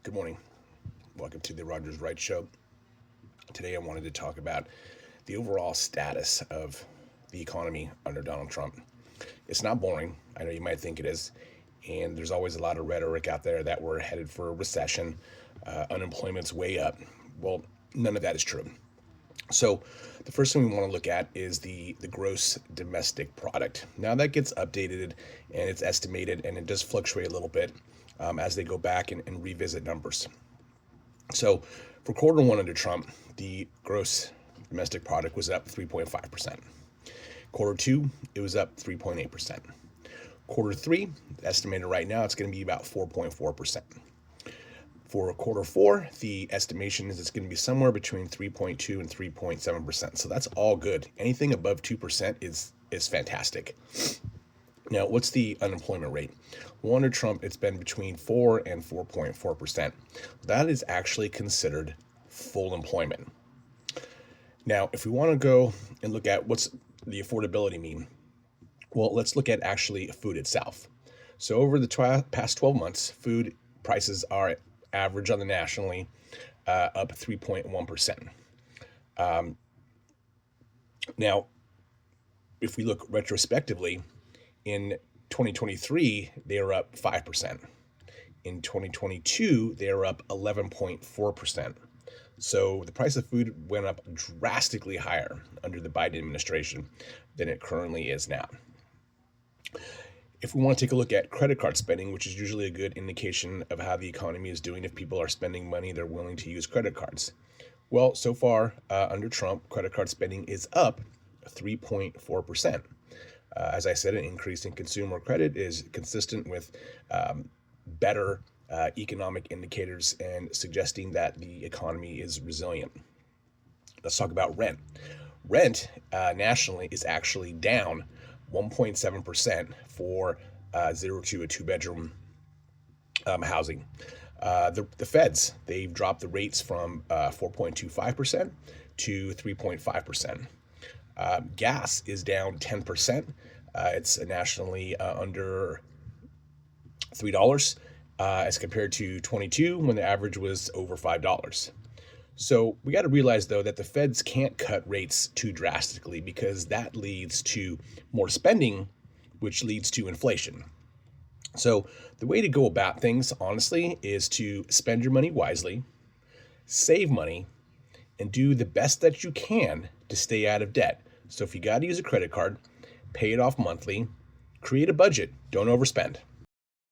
Good morning. Welcome to the Rogers Wright Show. Today I wanted to talk about the overall status of the economy under Donald Trump. It's not boring. I know you might think it is. And there's always a lot of rhetoric out there that we're headed for a recession, unemployment's way up. Well, none of that is true. So, the first thing we want to look at is the gross domestic product. Now, that gets updated and it's estimated and it does fluctuate a little bit as they go back and revisit numbers. So, for quarter one under Trump, the gross domestic product was up 3.5%. Quarter two, it was up 3.8%. Quarter three, estimated right now, it's going to be about 4.4%. For quarter four, the estimation is it's going to be somewhere between 3.2 and 3.7%. So that's all good. Anything above 2% is fantastic. Now, what's the unemployment rate? Well, under Trump, it's been between 4 and 4.4%. That is actually considered full employment. Now, if we want to go and look at what's the affordability mean, well, let's look at actually food itself. So over the past 12 months, food prices are average on the nationally up 3.1%. Now, if we look retrospectively, in 2023, they are up 5%. In 2022, they are up 11.4%. So the price of food went up drastically higher under the Biden administration than it currently is now. If we want to take a look at credit card spending, which is usually a good indication of how the economy is doing, if people are spending money, they're willing to use credit cards. Well, so far under Trump, credit card spending is up 3.4%. As I said, an increase in consumer credit is consistent with better economic indicators and suggesting that the economy is resilient. Let's talk about rent. Rent nationally is actually down 1.7% for 0 to a 2-bedroom housing. The feds, they've dropped the rates from 4.25% to 3.5%. Gas is down 10%. It's nationally under $3 as compared to 22 when the average was over $5. So we got to realize, though, that the feds can't cut rates too drastically because that leads to more spending, which leads to inflation. So the way to go about things, honestly, is to spend your money wisely, save money, and do the best that you can to stay out of debt. So if you got to use a credit card, pay it off monthly, create a budget, don't overspend.